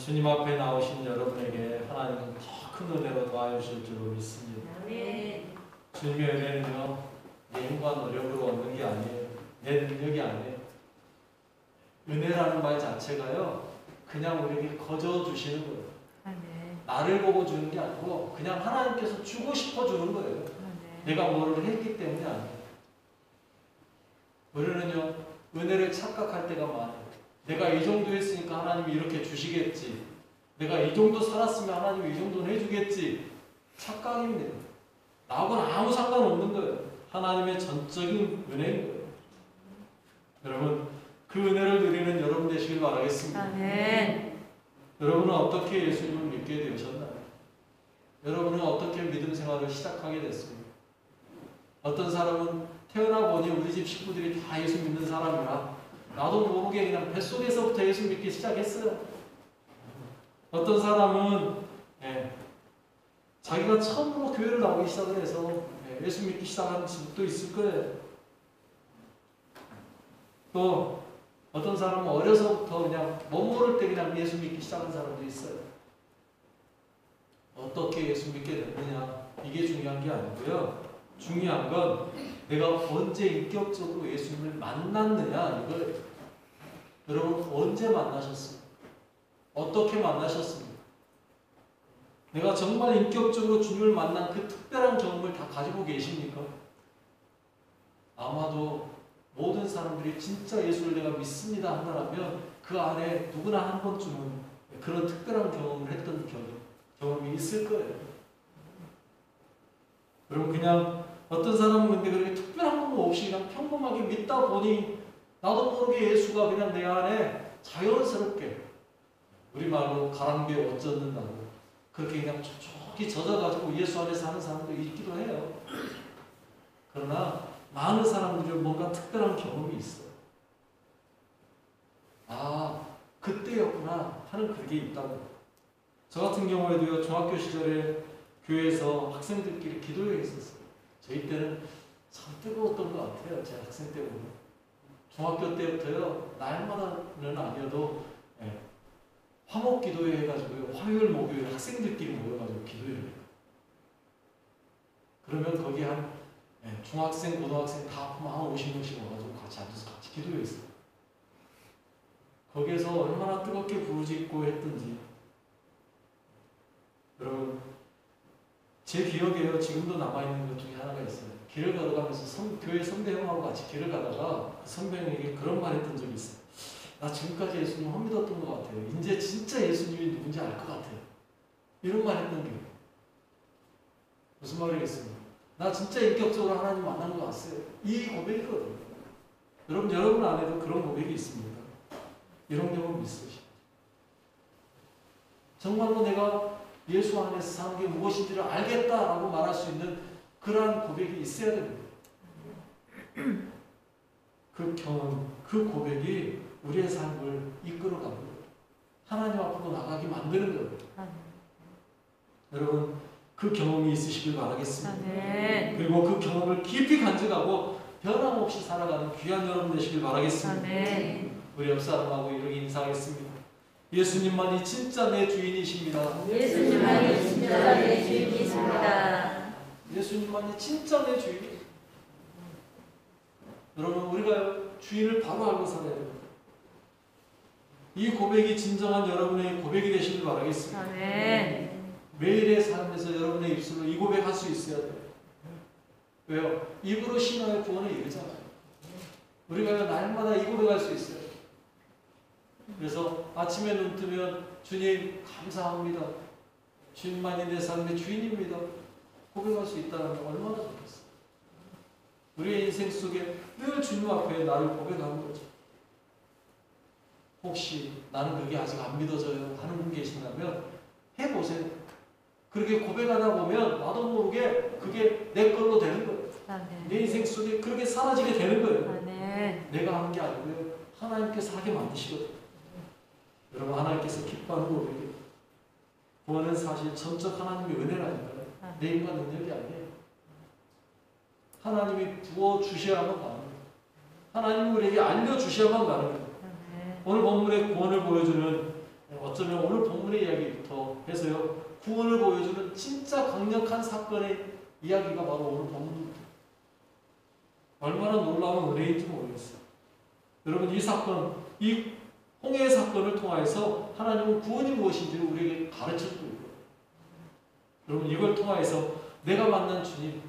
주님 앞에 나오신 여러분에게 하나님은 더 큰 은혜로 도와주실 줄로 믿습니다. 주님의 은혜는요, 내 힘과 노력으로 얻는 게 아니에요. 내 능력이 아니에요. 은혜라는 말 자체가요, 그냥 우리에게 거저 주시는 거예요. 나를 보고 주는 게 아니고 그냥 하나님께서 주고 싶어 주는 거예요. 내가 뭐를 했기 때문이 아니에요. 우리는요, 은혜를 착각할 때가 많아요. 내가 이 정도 했으니까 하나님이 이렇게 주시겠지. 내가 이 정도 살았으면 하나님이 이 정도는 해주겠지. 착각입니다. 나하고는 아무 상관없는 거예요. 하나님의 전적인 은혜인 거예요. 여러분, 그 은혜를 누리는 여러분 되시길 바라겠습니다. 아멘. 여러분은 어떻게 예수님을 믿게 되셨나요? 여러분은 어떻게 믿음 생활을 시작하게 됐습니까? 어떤 사람은 태어나 보니 우리 집 식구들이 다 예수 믿는 사람이라 나도 모르게 그냥 뱃속에서부터 예수 믿기 시작했어요. 어떤 사람은 자기가 처음으로 교회를 나오기 시작을 해서 예수 믿기 시작한 집도 있을 거예요. 또 어떤 사람은 어려서부터 그냥 멋모를 때 그냥 예수 믿기 시작한 사람도 있어요. 어떻게 예수 믿게 됐느냐, 이게 중요한 게 아니고요. 중요한 건 내가 언제 인격적으로 예수님을 만났느냐, 이거예요. 여러분, 언제 만나셨습니까? 어떻게 만나셨습니까? 내가 정말 인격적으로 주님을 만난 그 특별한 경험을 다 가지고 계십니까? 아마도 모든 사람들이 진짜 예수를 내가 믿습니다 한다면 그 안에 누구나 한 번쯤은 그런 특별한 경험을 했던 경험이 있을 거예요. 여러분, 그냥 어떤 사람은 근데 그렇게 특별한 거 없이 그냥 평범하게 믿다 보니 나도 모르게 예수가 그냥 내 안에 자연스럽게, 우리말로 가랑비에 옷 젖는다고 그렇게 그냥 촉촉히 젖어가지고 예수 안에서 하는 사람도 있기도 해요. 그러나 많은 사람들은 뭔가 특별한 경험이 있어요. 아, 그때였구나 하는 그게 있다고. 저 같은 경우에도요, 중학교 시절에 교회에서 학생들끼리 기도회가 있었어요. 저희 때는 참 뜨거웠던 것 같아요. 제 학생 때 보면. 중학교 때부터요, 날마다는 아니어도 화목 기도회 해가지고요, 화요일, 목요일 학생들끼리 모여가지고 기도회를 해요. 그러면 거기 한 중학생, 고등학생 다 합하면 한 50명씩 와가지고 같이 앉아서 같이 기도했어요. 거기에서 얼마나 뜨겁게 부르짖고 했던지. 여러분, 제 기억에요, 지금도 남아있는 것 중에 하나가 있어요. 길을 걸어가면서 교회 선배 형하고 같이 길을 가다가 그 선배 형에게 그런 말 했던 적이 있어요. 나 지금까지 예수님 못 믿었던 것 같아요. 이제 진짜 예수님이 누군지 알 것 같아요. 이런 말 했던 게 무슨 말이겠습니까? 나 진짜 인격적으로 하나님 만난 것 같아요. 이 고백이거든요. 여러분 안에도 그런 고백이 있습니다. 이런 경험 있으시죠? 정말로 내가 예수 안에서 사는 게 무엇인지를 알겠다라고 말할 수 있는 그러한 고백이 있어야 됩니다. 그 경험, 그 고백이 우리의 삶을 이끌어갑니다. 하나님 앞으로 나가게 만드는 거예요. 여러분, 그 경험이 있으시길 바라겠습니다. 그리고 그 경험을 깊이 간직하고 변함없이 살아가는 귀한 여러분 되시길 바라겠습니다. 우리 옆 사람하고 이렇게 인사하겠습니다. 예수님만이 진짜 내 주인이십니다. 예수님만이 진짜 내 주인이십니다. 예수님만이 진짜 내 주인이십니다. 여러분, 우리가 주인을 바로 알고 살아야 됩니다. 이 고백이 진정한 여러분의 고백이 되시길 바라겠습니다. 매일의 삶에서 여러분의 입술로 이 고백할 수 있어야 돼요. 왜요? 입으로 신앙의 구원을 이루잖아요. 우리가 날마다 이 고백할 수 있어요. 그래서 아침에 눈 뜨면 주님 감사합니다. 주님만이 내 삶의 주인입니다. 고백할 수 있다는 게 얼마나 좋겠어요. 우리의 인생 속에 늘 주님 앞에 나를 고백하는 거죠. 혹시 나는 그게 아직 안 믿어져요 하는 분 계신다면 해보세요. 그렇게 고백하다 보면 나도 모르게 그게 내 걸로 되는 거예요. 내 인생 속에 그렇게 사라지게 되는 거예요. 내가 하는 게 아니고요, 하나님께서 하게 만드시거든요. 여러분, 하나님께서 기뻐하는 고백이에요. 구원은 사실 전적 하나님의 은혜라니까요. 내 힘과 능력이 아니에요. 하나님이 부어주셔야만 가는 거예요. 하나님이 우리에게 알려주셔야만 가는 거예요. 오늘 본문의 구원을 보여주는 어쩌면 오늘 본문의 이야기부터 해서요 구원을 보여주는 진짜 강력한 사건의 이야기가 바로 오늘 본문입니다. 얼마나 놀라운 은혜인지 모르겠어요. 여러분 이 사건, 이 홍해의 사건을 통하여서 하나님은 구원이 무엇인지를 우리에게 가르쳐주고 있고요. 여러분 이걸 통하여서 내가 만난 주님,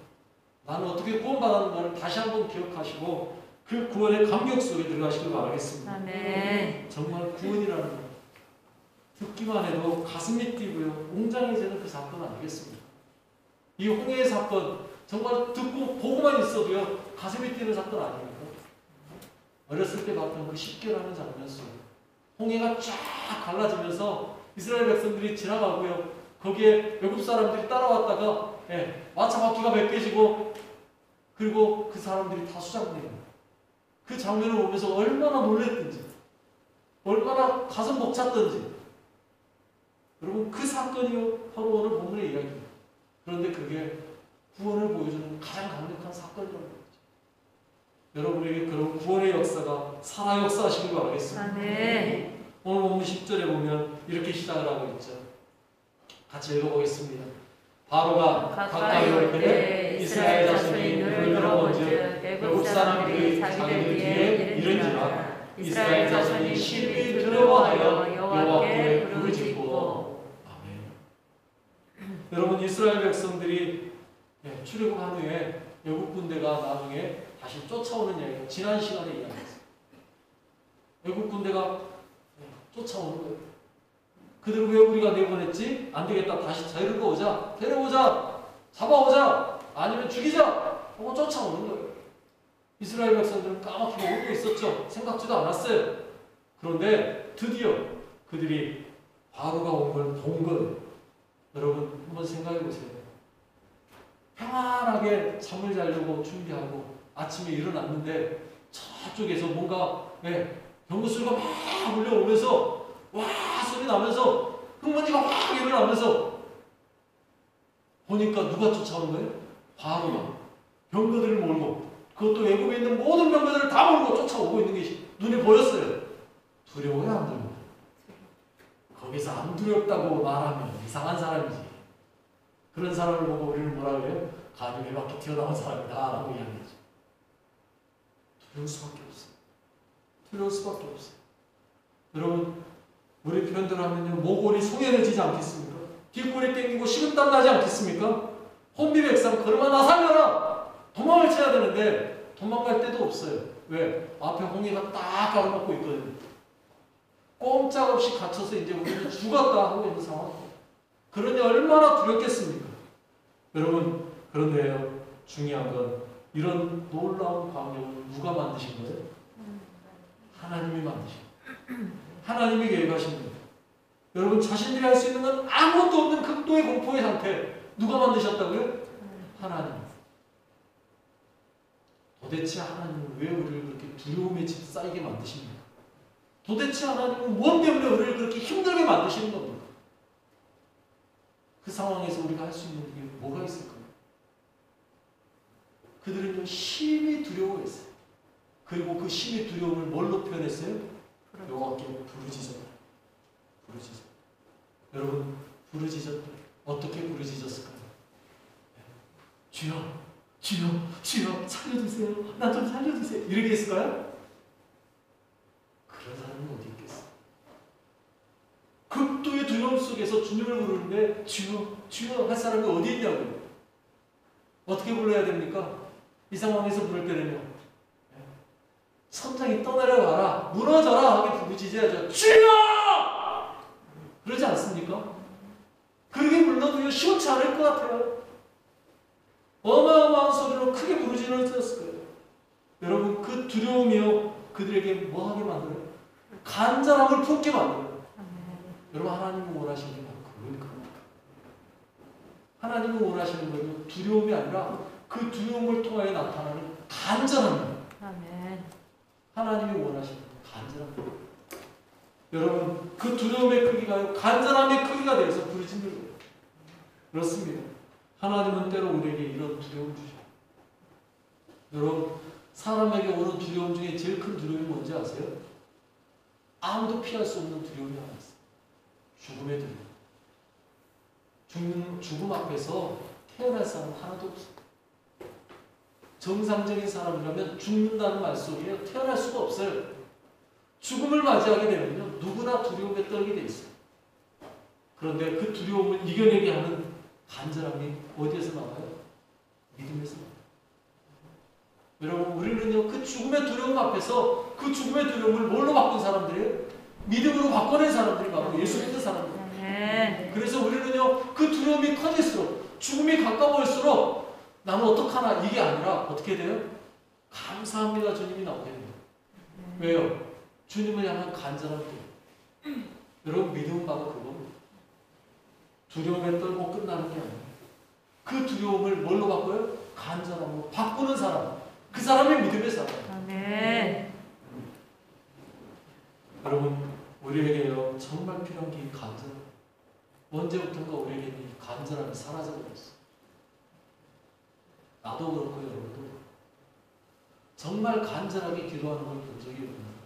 나는 어떻게 구원받았는가를 다시 한번 기억하시고 그 구원의 감격 속에 들어가시길 바라겠습니다. 아멘. 정말 구원이라는 것 듣기만 해도 가슴이 뛰고요 웅장해지는 그 사건 아니겠습니까? 이 홍해의 사건 정말 듣고 보고만 있어도요 가슴이 뛰는 사건 아닙니까? 어렸을 때 봤던 그 십계라는 장면 속에 홍해가 쫙 갈라지면서 이스라엘 백성들이 지나가고요 거기에 외국 사람들이 따라왔다가 마차 바퀴가 벗겨지고 그리고 그 사람들이 다 수장돼요. 그 장면을 보면서 얼마나 놀랬든지 얼마나 가슴 벅찼던지 여러분 그 사건이요 바로 오늘 본문의 이야기입니다. 그런데 그게 구원을 보여주는 가장 강력한 사건이라는 거죠. 여러분에게 그런 구원의 역사가 살아 역사하시길 바라겠습니다. 아멘. 오늘 본문 10절에 보면 이렇게 시작을 하고 있죠. 같이 읽어보겠습니다. 바로가 가까이 올 때 이스라엘 자손이 눈을 들어본즉 외국 사람들이 자기들 뒤에 이른지라 이스라엘 자손이 심히 두려워하여 여호와께 부르짖고. 아멘. 여러분 이스라엘 백성들이 출애굽한 후에 외국 군대가 나중에 다시 쫓아오는 이야기가 지난 시간에 이야기했어요. 외국 군대가 쫓아오는 거예요. 그들을 왜 우리가 내보냈지? 안 되겠다. 다시 데리고 오자. 데려오자. 잡아오자. 아니면 죽이자. 하고 쫓아오는 거예요. 이스라엘 백성들은 까맣게 오고 있었죠. 생각지도 않았어요. 그런데 드디어 그들이 바로가 온 걸 본 거예요. 여러분 한번 생각해 보세요. 평안하게 잠을 자려고 준비하고 아침에 일어났는데 저쪽에서 뭔가 경보소리가 막 울려오면서 와 소리 나면서 흙먼지가 확 일어나면서 보니까 누가 쫓아오는 거예요? 바로가 병거들을 몰고 그것도 외국에 있는 모든 병거들을 다 몰고 쫓아오고 있는 게 눈에 보였어요. 두려워요 안 두려워요? 거기서 안 두렵다고 말하면 이상한 사람이지. 그런 사람을 보고 우리는 뭐라 그래요? 감히 배 밖에 튀어나온 사람이다 라고 이야기하죠. 두려울 수밖에 없어요. 두려울 수밖에 없어요. 여러분 우리 표현대로 하면요 모골이 송연해지지 않겠습니까? 뒷골이 땡기고 식은땀 나지 않겠습니까? 혼비백산 걸음아 나서려라! 도망을 쳐야 되는데 도망갈 데도 없어요. 왜? 앞에 홍해가 딱 가로막고 있거든요. 꼼짝없이 갇혀서 이제 우리는 죽었다 하고 있는 상황. 그러니 얼마나 두렵겠습니까? 여러분 그런데요 중요한 건 이런 놀라운 광경을 누가 만드신 거예요? 하나님이 만드신 거예요. 하나님이 계획하신 거예요. 여러분 자신들이 할 수 있는 건 아무것도 없는 극도의 공포의 상태 누가 만드셨다고요? 하나님. 도대체 하나님은 왜 우리를 그렇게 두려움에 집싸이게 만드십니까? 도대체 하나님은 무엇 때문에 우리를 그렇게 힘들게 만드시는 겁니까? 그 상황에서 우리가 할 수 있는 게 뭐가 있을까요? 그들은요 심히 두려워했어요. 그리고 그 심히 두려움을 뭘로 표현했어요? 여호와께 부르짖었다. 부르짖었다. 여러분 부르짖었다. 어떻게 부르짖었을까요? 주여, 주여, 주여 살려주세요. 나 좀 살려주세요. 이렇게 했을까요? 그런 사람은 어디 있겠어? 극도의 두려움 속에서 주님을 부르는데 주여, 주여 할 사람이 어디 있냐고요? 어떻게 불러야 됩니까? 이 상황에서 부를 때는요 천장이 떠내려가라 무너져라 하게 부르짖어야죠. 주여! 그러지 않습니까? 그렇게 불러도요 시원치 않을 것 같아요. 어마어마한 소리로 크게 부르짖었을 거예요. 여러분 그 두려움이요 그들에게 뭐하게 만들어요? 간절함을 품게 만들어요. 여러분 하나님은 원하시는 게 바로 그거니까. 하나님은 원하시는 거요 두려움이 아니라 그 두려움을 통하여 나타나는 간절함입니다. 아멘. 하나님이 원하시는 간절함입니다. 여러분 그 두려움의 크기가요 간절함의 크기가 되어서 부르짖는 거예요. 그렇습니다. 하나님은 때로 우리에게 이런 두려움을 주셔요. 여러분 사람에게 오는 두려움 중에 제일 큰 두려움이 뭔지 아세요? 아무도 피할 수 없는 두려움이 하나 있어요. 죽음의 두려움. 죽음 앞에서 태어날 사람 하나도 없어. 정상적인 사람이라면 죽는다는 말 속에 태어날 수가 없어요. 죽음을 맞이하게 되면요, 누구나 두려움에 떨게 돼 있어요. 그런데 그 두려움을 이겨내게 하는 간절함이 어디에서 나와요? 믿음에서 나와요. 여러분, 우리는요, 그 죽음의 두려움 앞에서 그 죽음의 두려움을 뭘로 바꾼 사람들이에요? 믿음으로 바꿔낸 사람들이 바로 예수 믿는 사람들. 아멘. 그래서 우리는요, 그 두려움이 커질수록, 죽음이 가까울수록 나는 어떡하나 이게 아니라 어떻게 돼요? 감사합니다 주님이 나오게 돼요. 왜요? 주님을 향한 간절한 두려움. 여러분, 믿음은 바로 그겁니다. 두려움에 떨고 끝나는 게 아니에요. 그 두려움을 뭘로 바꿔요? 간절함으로 바꾸는 사람. 그 사람이 믿음의 사람. 아멘. 여러분, 우리에게요, 정말 필요한 게 이 간절. 언제부턴가 우리에게 이 간절함이 사라져버렸어. 나도 그렇고 여러분도 그렇고. 정말 간절하게 기도하는 걸 본 적이 없나요?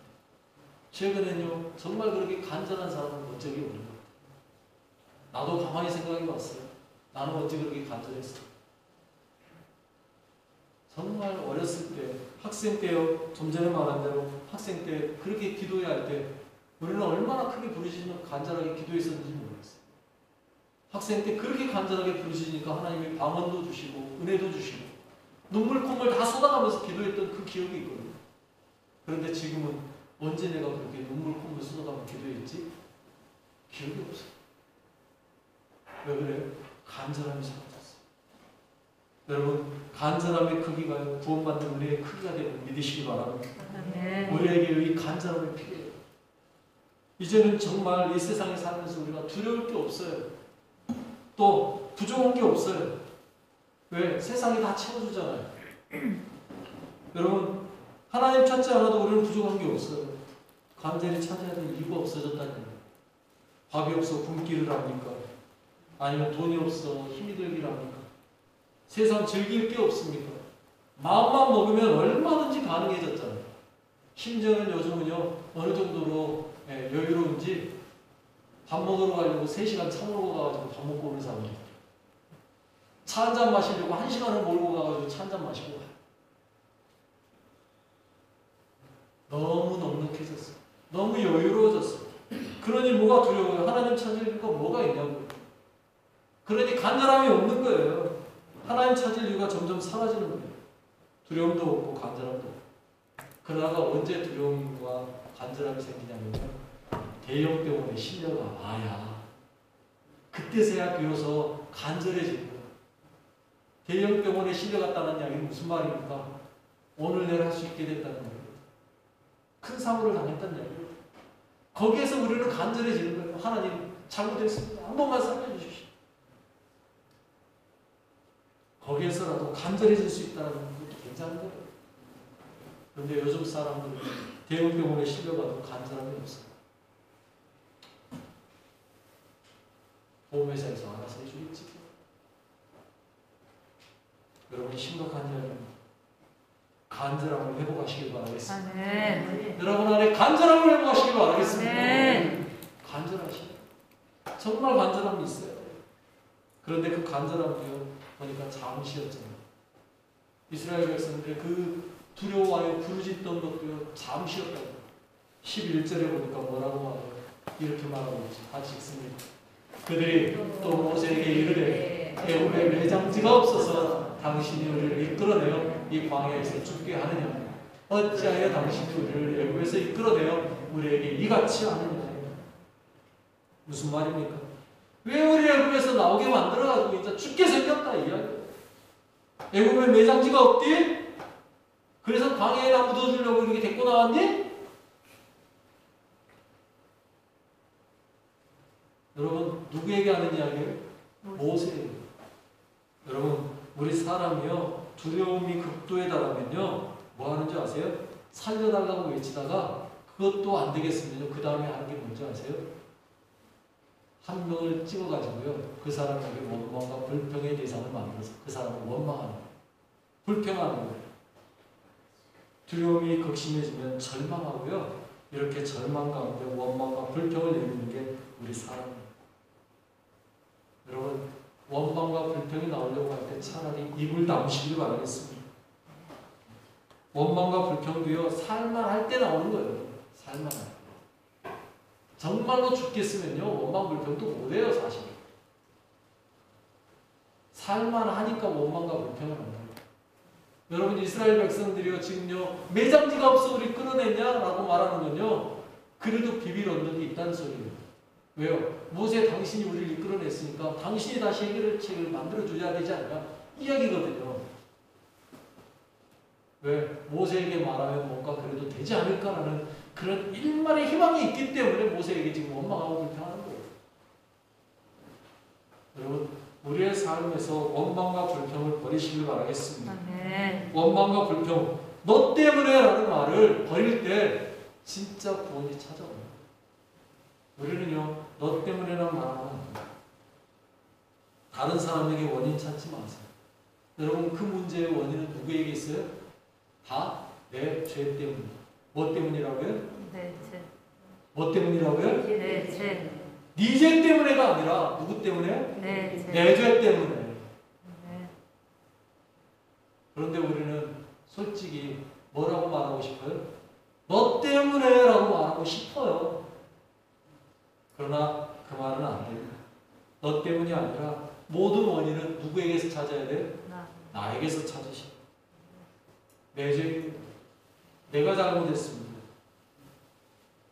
최근에는요, 정말 그렇게 간절한 사람을 본 적이 없는 것 같아요. 나도 가만히 생각해 봤어요. 나는 언제 그렇게 간절했어? 정말 어렸을 때, 학생 때요, 좀 전에 말한 대로 학생 때 그렇게 기도해야 할 때 우리는 얼마나 크게 부르짖으면 간절하게 기도했었는지 모르겠어요. 학생 때 그렇게 간절하게 부르짖으니까 하나님이 방언도 주시고 은혜도 주시고 눈물 콧물 다 쏟아가면서 기도했던 그 기억이 있거든요. 그런데 지금은 언제 내가 그렇게 눈물 콧물 쏟아가며 기도했지? 기억이 없어요. 왜 그래요? 간절함이 사라졌어요. 여러분, 간절함의 크기가 구원받는 우리의 크기가 되는 믿으시기 바랍니다. 아멘. 우리에게 이 간절함이 필요해요. 이제는 정말 이 세상에 살면서 우리가 두려울 게 없어요. 또 부족한 게 없어요. 왜? 세상이 다 채워주잖아요. 여러분, 하나님 찾지 않아도 우리는 부족한 게 없어요. 간절히 찾아야 될 이유가 없어졌다는 거예요. 밥이 없어 굶기를 합니까? 아니면 돈이 없어 힘이 들기를 합니까? 세상 즐길 게 없습니까? 마음만 먹으면 얼마든지 가능해졌잖아요. 심지어는 요즘은요, 어느 정도로 여유로운지 밥 먹으러 가려고 3시간 차 몰고 가가지고 밥 먹고 오는 사람들. 차 한 잔 마시려고 1시간을 몰고 가가지고 차 한 잔 마시고 가요. 너무 넉넉해졌어. 너무 여유로워졌어. 그러니 뭐가 두려워요? 하나님 찾을 이유가 뭐가 있냐고요. 그러니 간절함이 없는 거예요. 하나님 찾을 이유가 점점 사라지는 거예요. 두려움도 없고 간절함도 없고. 그러다가 언제 두려움과 간절함이 생기냐면요, 대형병원에 실려가 와야 그때서야 비로소 간절해지는 거예요. 대형병원에 실려갔다는 이야기는 무슨 말입니까? 오늘 내일 할 수 있게 됐다는 거예요. 큰 사고를 당했다는 이야기예요. 거기에서 우리는 간절해지는 거예요. 하나님 잘못했습니다. 한 번만 살려주십시오. 거기에서라도 간절해질 수 있다는 것도 괜찮은 거예요. 그런데 요즘 사람들은 대형병원에 실려가도 간절함이 없어요. 보험회사에서 알아서 해주겠지. 여러분, 심각한 이야기입니다. 간절함을 회복하시길 바라겠습니다. 아멘. 여러분 안에 간절함을 회복하시길 바라겠습니다. 아멘. 간절하시네. 정말 간절함이 있어요. 그런데 그 간절함이요, 보니까 잠시였잖아요. 이스라엘 백성들의 그 두려워하여 부르짖던 것도요, 잠시였다고. 11절에 보니까 뭐라고 말해요? 이렇게 말하고 있죠. 같이 읽습니다. 그들이 또 모세에게 이르되 애굽에 매장지가 없어서 당신이 우리를 이끌어내어 이 광야에서 죽게 하느냐? 어찌하여 당신이 우리를 애굽에서 이끌어내어 우리에게 이같이 하느냐? 무슨 말입니까? 왜 우리 애굽에서 나오게 만들어가지고 이제 죽게 생겼다 이 이야기예요. 애굽에 매장지가 없디? 그래서 광야에다 묻어주려고 이렇게 데리고 나왔니? 여러분, 누구에게 하는 이야기예요? 모세예요. 여러분, 우리 사람이요, 두려움이 극도에 달하면요, 뭐 하는 줄 아세요? 살려달라고 외치다가 그것도 안 되겠으면요, 그 다음에 하는 게 뭔지 아세요? 한 명을 찍어가지고요, 그 사람에게 원망과 불평의 대상을 만들어서 그 사람을 원망하는 거예요. 불평하는 거예요. 두려움이 극심해지면 절망하고요, 이렇게 절망 가운데 원망과 불평을 내리는 게 우리 사람입니다. 여러분 원망과 불평이 나오려고 할 때 차라리 입을 다무시길 바라겠습니다. 원망과 불평도요 살만할 때 나오는 거예요. 살만할 때. 정말로 죽겠으면요 원망 불평도 못해요 사실. 살만하니까 원망과 불평을 한다. 여러분 이스라엘 백성들이요 지금요 매장지가 없어 우리 끌어냈냐라고 말하는 건요 그래도 비빌 언덕이 있다는 소리예요. 왜요? 모세 당신이 우리를 이끌어냈으니까 당신이 다시 해결책을 만들어줘야 되지 않냐 이야기거든요. 왜? 모세에게 말하면 뭔가 그래도 되지 않을까라는 그런 일말의 희망이 있기 때문에 모세에게 지금 원망하고 불평하는 거예요. 여러분 우리의 삶에서 원망과 불평을 버리시길 바라겠습니다. 아멘. 원망과 불평, 너 때문에 라는 말을 버릴 때 진짜 구원이 찾아옵니다. 우리는요, 너 때문에란 말하면 안 돼요. 다른 사람에게 원인 찾지 마세요. 여러분 그 문제의 원인은 누구에게 있어요? 다 내 죄 때문이에요. 뭐 때문이라고요? 네, 죄. 뭐 때문이라고요? 네, 죄. 네 죄 때문에가 아니라 누구 때문에? 네, 죄. 내 죄 때문에. 네. 그런데 우리는 솔직히 뭐라고 말하고 싶어요? 너 때문에 라고 말하고 싶어요. 그러나 그 말은 안 됩니다. 너 때문이 아니라 모든 원인은 누구에게서 찾아야 돼요? 나에게서 찾으시오. 내 죄입니다. 내가 잘못했습니다.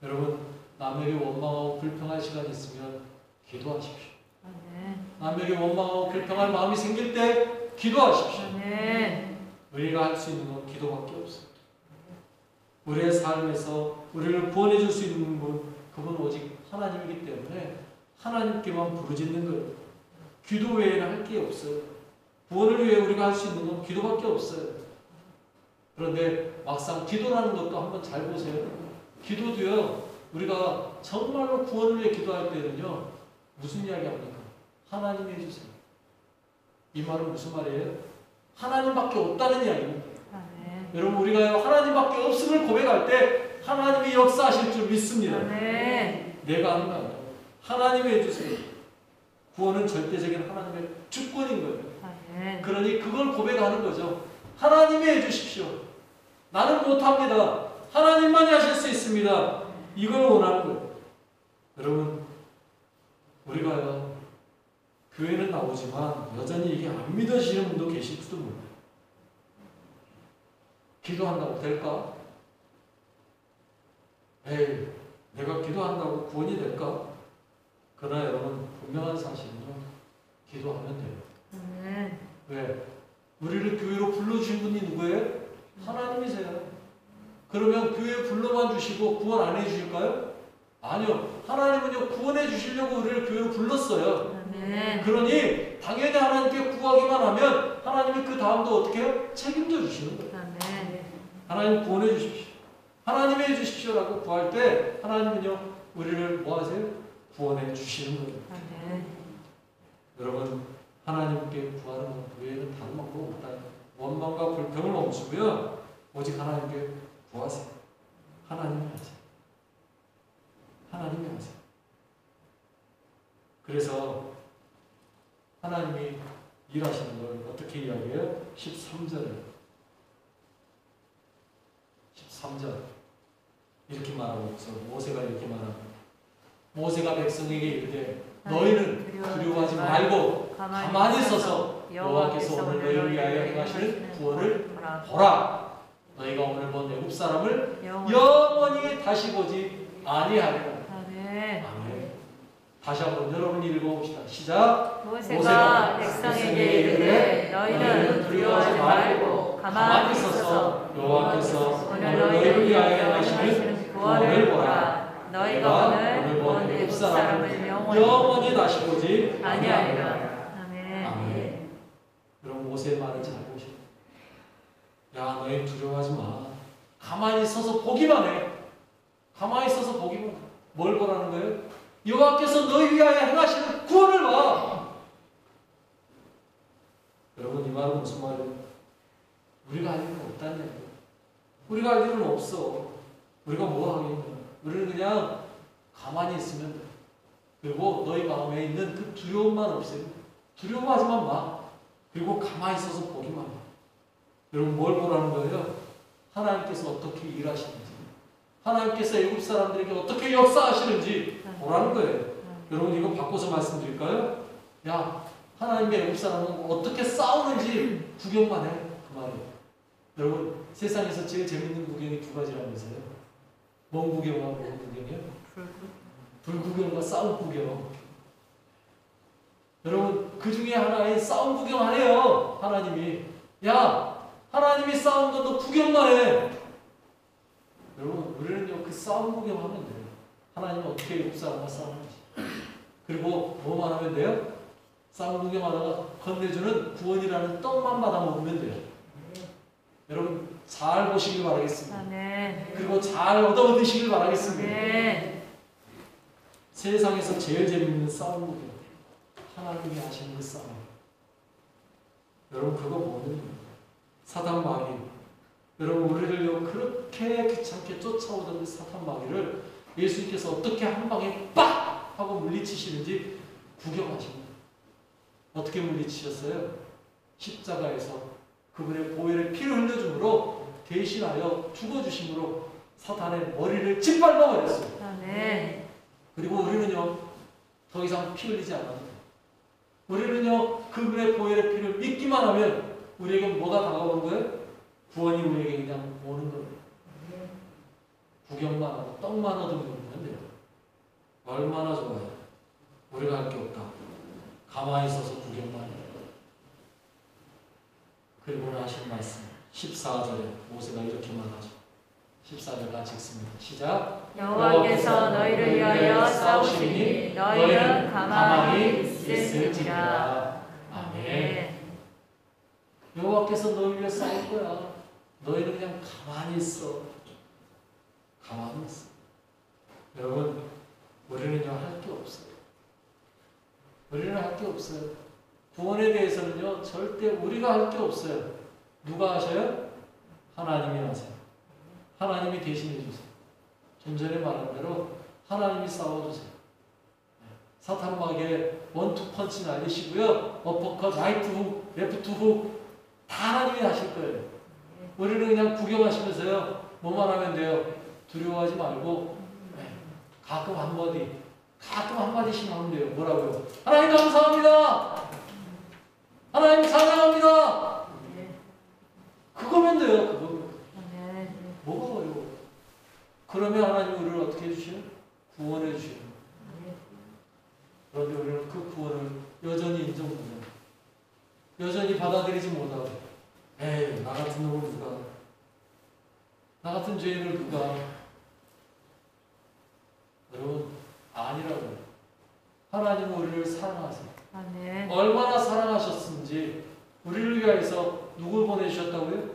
여러분 남에게 원망하고 불평할 시간 있으면 기도하십시오. 아멘. 남에게 원망하고 불평할 마음이 생길 때 기도하십시오. 아멘. 우리가 할 수 있는 건 기도밖에 없습니다. 우리의 삶에서 우리를 구원해 줄 수 있는 분 그분 오직 하나님이기 때문에 하나님께만 부르짖는 거예요. 기도 외에는 할 게 없어요. 구원을 위해 우리가 할 수 있는 건 기도밖에 없어요. 그런데 막상 기도라는 것도 한번 잘 보세요. 기도도요. 우리가 정말로 구원을 위해 기도할 때는요. 무슨 이야기 합니까? 하나님 해주세요. 이 말은 무슨 말이에요? 하나님밖에 없다는 이야기입니다. 아멘. 여러분 우리가 하나님밖에 없음을 고백할 때 하나님이 역사하실 줄 믿습니다. 아멘. 내가 하는 거 아니라 하나님이 해주세요. 구원은 절대적인 하나님의 주권인 거예요. 아멘. 그러니 그걸 고백하는 거죠. 하나님이 해주십시오. 나는 못합니다. 하나님만이 하실 수 있습니다. 이걸 원하는 거예요. 여러분 우리가요 교회는 나오지만 여전히 이게 안 믿어지는 분도 계실지도 몰라요. 기도한다고 될까? 에이, 내가 기도한다고 구원이 될까? 그러나 여러분 분명한 사실은요. 기도하면 돼요. 아멘. 왜? 우리를 교회로 불러주신 분이 누구예요? 하나님이세요. 그러면 교회에 불러만 주시고 구원 안 해주실까요? 아니요. 하나님은요 구원해 주시려고 우리를 교회로 불렀어요. 아멘. 그러니 당연히 하나님께 구하기만 하면 하나님이 그 다음도 어떻게 해요? 책임져 주시는 거예요. 아멘. 하나님 구원해 주십시오. 하나님이 해 주십시오라고 구할 때 하나님은요 우리를 뭐 하세요? 구원해 주시는 거예요. 아멘. 여러분 하나님께 구하는 것 외에는 다른 방법 없다. 원망과 불평을 멈추고요. 오직 하나님께 구하세요. 하나님이 하세요. 하나님이 하세요. 그래서 하나님이 일하시는 걸 어떻게 이야기해요? 13절에 13절 이렇게 말하고 있어. 모세가 이렇게 말합니다. 모세가 백성에게 이르되 너희는 두려워하지 말고 가만히 서서 여호와께서 오늘 너희를 위하여 행하시는 구원을 보라. 너희가 오늘 본 애굽 사람을 영원히 다시 보지 아니하리라. 아멘. 아멘. 다시 한번 여러분이 읽어봅시다. 시작. 모세가 백성에게 이르되 너희는 두려워하지 말고 가만히 서서 여호와께서 오늘 너희를 위하여 행하시는 구원을 보라. 너희가 오늘 본 애굽 사람을 영원히 다시 보지 아니하리라. 아멘. 아멘. 여러분 모세의 말을 잘 보시오. 야 너희 두려워하지 마. 가만히 서서 보기만 해. 가만히 서서 보기만 해. 뭘 보라는 거예요? 여호와께서 너희 위하여 행하시는 구원을 봐. 여러분 이 말은 무슨 말이에요? 우리가 할 일은 없다는 얘기예요. 우리가 할 일은 없어. 우리가 뭐 하겠냐? 우리는 그냥 가만히 있으면 돼. 그리고 너희 마음에 있는 그 두려움만 없애고 두려워하지만 마. 그리고 가만히 있어서 보기만 해. 여러분 뭘 보라는 거예요? 하나님께서 어떻게 일하시는지, 하나님께서 애굽 사람들에게 어떻게 역사하시는지 보라는 거예요. 여러분 이거 바꿔서 말씀드릴까요? 야, 하나님의 애굽 사람은 어떻게 싸우는지 구경만 해. 그 말이에요. 여러분 세상에서 제일 재밌는 구경이 두 가지라면서요. 뭔 구경하고 뭔 구경이요? 불구경과 싸움 구경. 여러분 그 중에 하나인 싸움 구경하래요. 하나님이. 야, 하나님이 싸우는 거 너 구경만 해. 여러분 우리는요 그 싸움 구경하면 돼요. 하나님은 어떻게 애굽 사람과 싸우는지. 그리고 뭐만 하면 돼요? 싸움 구경하다가 건네주는 구원이라는 떡만 받아 먹으면 돼요. 여러분 잘 보시길 바라겠습니다. 아멘. 그리고 잘 얻으시길 바라겠습니다. 아멘. 세상에서 제일 재밌는 싸움 구경. 하나님이 하시는 그 싸움. 여러분 그거 보면 사단 마귀. 여러분 우리를요 그렇게 귀찮게 쫓아오던 그 사단 마귀를 예수님께서 어떻게 한 방에 빡 하고 물리치시는지 구경하십니다. 어떻게 물리치셨어요? 십자가에서 그분의 보혈의 피를 흘려줌으로 대신하여 죽어주심으로 사탄의 머리를 짓밟아 버렸어요. 아멘. 그리고 우리는요 더 이상 피 흘리지 않아도 돼요. 우리는요 그분의 보혈의 피를 믿기만 하면 우리에게 뭐가 다가오는 거예요? 구원이 우리에게 그냥 오는 거예요. 구경만 하고 떡만 얻으면 돼요. 얼마나 좋아요. 우리가 할 게 없다. 가만히 있어서 구경만 해요. 그리고는 하신 말씀 14절에 모세가 이렇게 말하죠. 14절 같이 읽습니다. 시작. 여호와께서 너희를 위하여 싸우시니 너희는 가만히 있을지니라. 아멘. 여호와께서 너희를 위해 싸울 거야. 너희는 그냥 가만히 있어. 가만히 있어. 여러분 우리는요 할 게 없어요. 우리는 할 게 없어요. 구원에 대해서는요 절대 우리가 할 게 없어요. 누가 하셔요? 하나님이 하세요. 하나님이 대신해 주세요. 좀 전에 말한 대로 하나님이 싸워주세요. 사탄 마귀의 원투 펀치 날리시고요. 어퍼컷, 라이트 훅, 레프트 훅 다 하나님이 하실 거예요. 우리는 그냥 구경하시면서요. 뭐만 하면 돼요. 두려워하지 말고 가끔 한마디씩 하면 돼요. 뭐라고요? 하나님 감사합니다. 하나님 찬양합니다. 그거면 돼요. 그거면. 뭐가 어려워? 그러면 하나님 우리를 어떻게 해주시요? 구원해 주시요. 그런데 우리는 그 구원을 여전히 인정 못해요. 여전히 받아들이지 못하고 에이 나 같은 놈을 누가, 나 같은 죄인을 누가. 여러분 아니라고요. 하나님은 우리를 사랑하세요. 아멘. 얼마나 사랑하셨는지 우리를 위하여서 누굴 보내주셨다고요?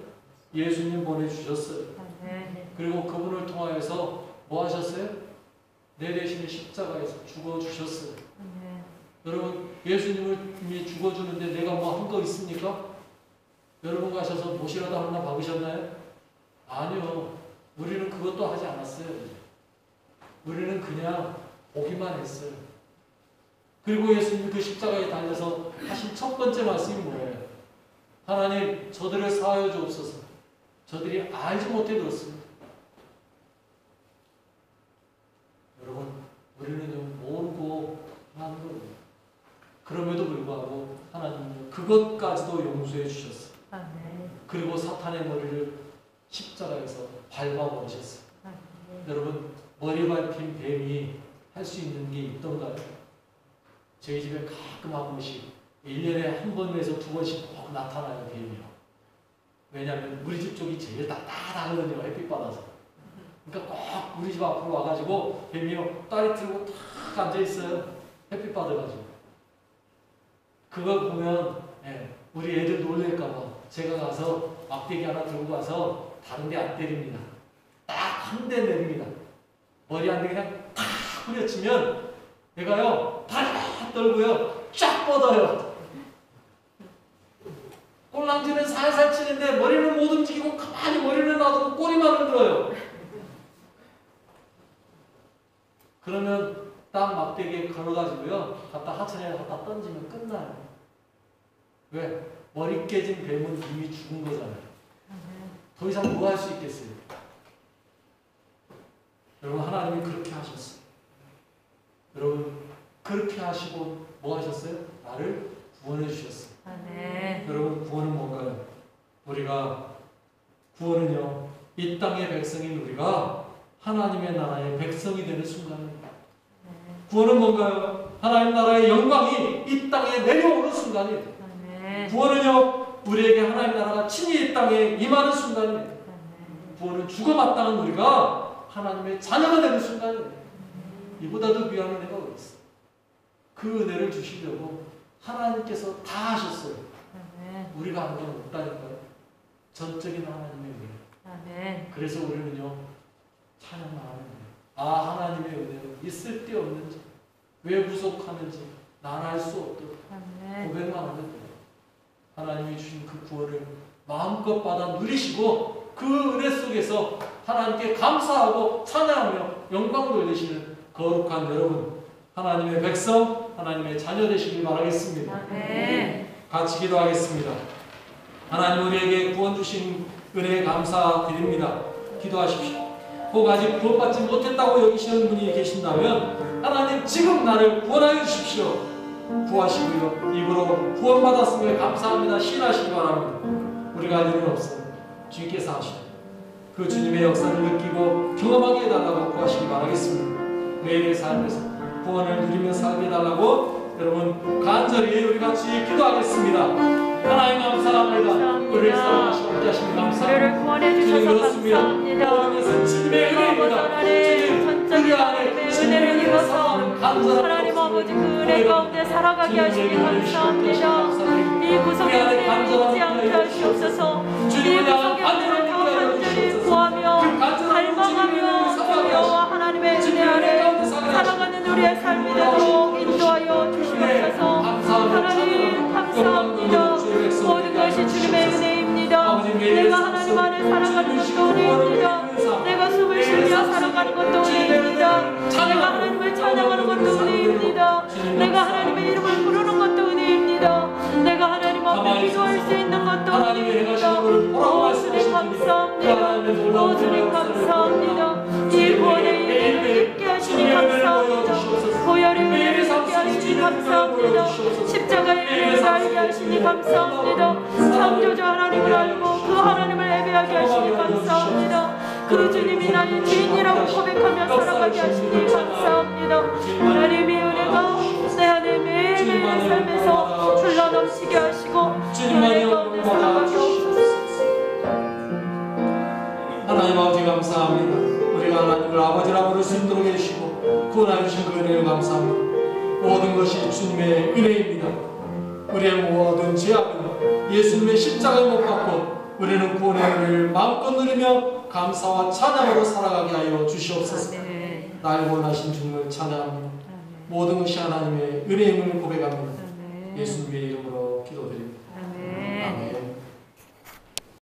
예수님 보내주셨어요. 아멘. 그리고 그분을 통하여서 뭐 하셨어요? 내 대신에 십자가에서 죽어주셨어요. 아멘. 여러분 예수님이 죽어주는데 내가 뭐 한 거 있습니까? 여러분 가셔서 못이라도 하나 박으셨나요? 아니요. 우리는 그것도 하지 않았어요. 우리는 그냥 보기만 했어요. 그리고 예수님이 그 십자가에 달려서 하신 첫 번째 말씀이 뭐예요? 하나님 저들을 사하여 주옵소서. 저들이 알지 못해 들었습니다. 여러분 우리는 모르고 하는 거예요. 그럼에도 불구하고 하나님은 그것까지도 용서해 주셨어요. 아멘. 그리고 사탄의 머리를 십자가에서 밟아버리셨어요. 여러분 머리 밟힌 뱀이 할 수 있는 게 있던가요? 저희 집에 가끔 한 번씩 1년에 한 번에서 두 번씩 꼭 나타나요. 뱀이요. 왜냐하면 우리 집 쪽이 제일 따뜻하거든요. 햇빛 받아서. 그러니까 꼭 우리 집 앞으로 와가지고 뱀이요 다리 들고 탁 앉아있어요. 햇빛 받아가지고. 그걸 보면 우리 애들 놀랄까봐 제가 가서 막대기 하나 들고 가서 다른 데 안 때립니다. 딱 한 대 내립니다. 머리 한 대 그냥 탁 후려치면 얘가요 발락 떨고요 쫙 뻗어요. 꼴랑지는 살살 치는데 머리는 못 움직이고 가만히 머리를 놔두고 꼬리만 흔들어요. 그러면 땅 막대기에 걸어가지고요. 갖다 하천에 갖다 던지면 끝나요. 왜? 머리 깨진 뱀은 이미 죽은 거잖아요. 더 이상 뭐 할 수 있겠어요? 여러분, 하나님이 그렇게 하셨어요. 여러분, 그렇게 하시고 뭐 하셨어요? 나를 구원해 주셨어요. 아멘. 여러분, 구원은 뭔가요? 우리가 구원은요, 이 땅의 백성인 우리가 하나님의 나라의 백성이 되는 순간입니다. 구원은 뭔가요? 하나님 나라의 영광이 이 땅에 내려오는 순간이에요. 아멘. 구원은요, 우리에게 하나님 나라가 친히 이 땅에 임하는 순간이에요. 구원은 죽어마땅한 우리가 하나님의 자녀가 되는 순간이에요. 이보다 더 귀한 은혜가 어디 있어요? 그 은혜를 주시려고 하나님께서 다 하셨어요. 아멘. 우리가 한 건 없다니까요. 전적인 하나님의 은혜. 아멘. 그래서 우리는요, 찬양만 하는 거예요. 아, 하나님의 은혜는 있을 데 없는지, 왜 부족하는지, 난 알 수 없도록 아멘. 고백만 하면 돼요. 하나님이 주신 그 구원을 마음껏 받아 누리시고 그 은혜 속에서 하나님께 감사하고 찬양하며 영광 돌리시는 거룩한 여러분, 하나님의 백성, 하나님의 자녀 되시길 바라겠습니다. 아멘. 같이 기도하겠습니다. 하나님, 우리에게 구원 주신 은혜에 감사드립니다. 기도하십시오. 혹 아직 구원받지 못했다고 여기시는 분이 계신다면 하나님, 지금 나를 구원하여 주십시오. 구하시고요, 입으로 구원받았음에 감사합니다 시인하시기 바랍니다. 우리가 할 일은 없어요. 주님께서 하시고 그 주님의 역사를 느끼고 경험하게 해달라고 구하시기 바라겠습니다. 매일의 삶에서 구원을 누리며 살게 해달라고 여러분 간절히 우리 같이 기도하겠습니다. 하나님 감사합니다. 우리를 사랑하시고 함께 하시니 감사합니다. 우리를 구원해 주셔서 감사합니다. 모든 것은 주님의 은혜입니다. 주님, 우리 안에 주님의 은혜서 하나님 아버지, 그 은혜 가운데 살아가게 하시니 감사합니다. 이 구속의 은혜를 잊지 않게 하시옵소서. 이 구속의 은혜를 더 간절히 구하며 갈망하며 여호와 하나님의 은혜 안에 살아가는 우리의 삶이 되도록 인도하여 주시옵소서. 하나님 감사합니다. 모든 것이 주님의 은혜입니다. 내가 하나님 안에 살아가는 것도 은혜입니다. 내가 숨을 쉬며 살아가는 것도 은혜입니다. 내가 하나님을 찬양하는 것도 은혜입니다. 내가 하나님의 이름을 부르는 것도 은혜입니다. 내가 하나님 앞에 기도할 수 있는 것도 은혜입니다. 오 주님 감사합니다. 오 주님 감사합니다. 이 구원의 은혜를 입게 하시니 감사합니다. 보혈의 은혜를 입게 하시니 감사합니다. 십자가의 은혜를 알게 하시니 감사합니다. 창조주 하나님을 알고 그 하나님을 예배하게 하시니 감사합니다. 그 주님이 나의 주인이라고 고백하며 살아가게 하시니 감사합니다. 하나님의 은혜가 내 안에 매일매일의 삶에서 흘러넘치게 하시고 그 은혜 가운데 살아가게 하옵소서. 하나님 아버지 감사합니다. 우리가 하나님을 아버지라 부를 수 있도록 해주시고 구원하여 주신 그 은혜를 감사합니다. 모든 것이 주님의 은혜입니다. 우리의 모든 죄악은 예수님의 십자가에 못 박고 우리는 구원의 은혜를 마음껏 누리며 감사와 찬양으로 살아가게 하여 주시옵소서. 날 원하신 주님을 찬양합니다. 모든 것이 하나님의 은혜임을 고백합니다. 예수님의 이름으로 기도드립니다. 아멘.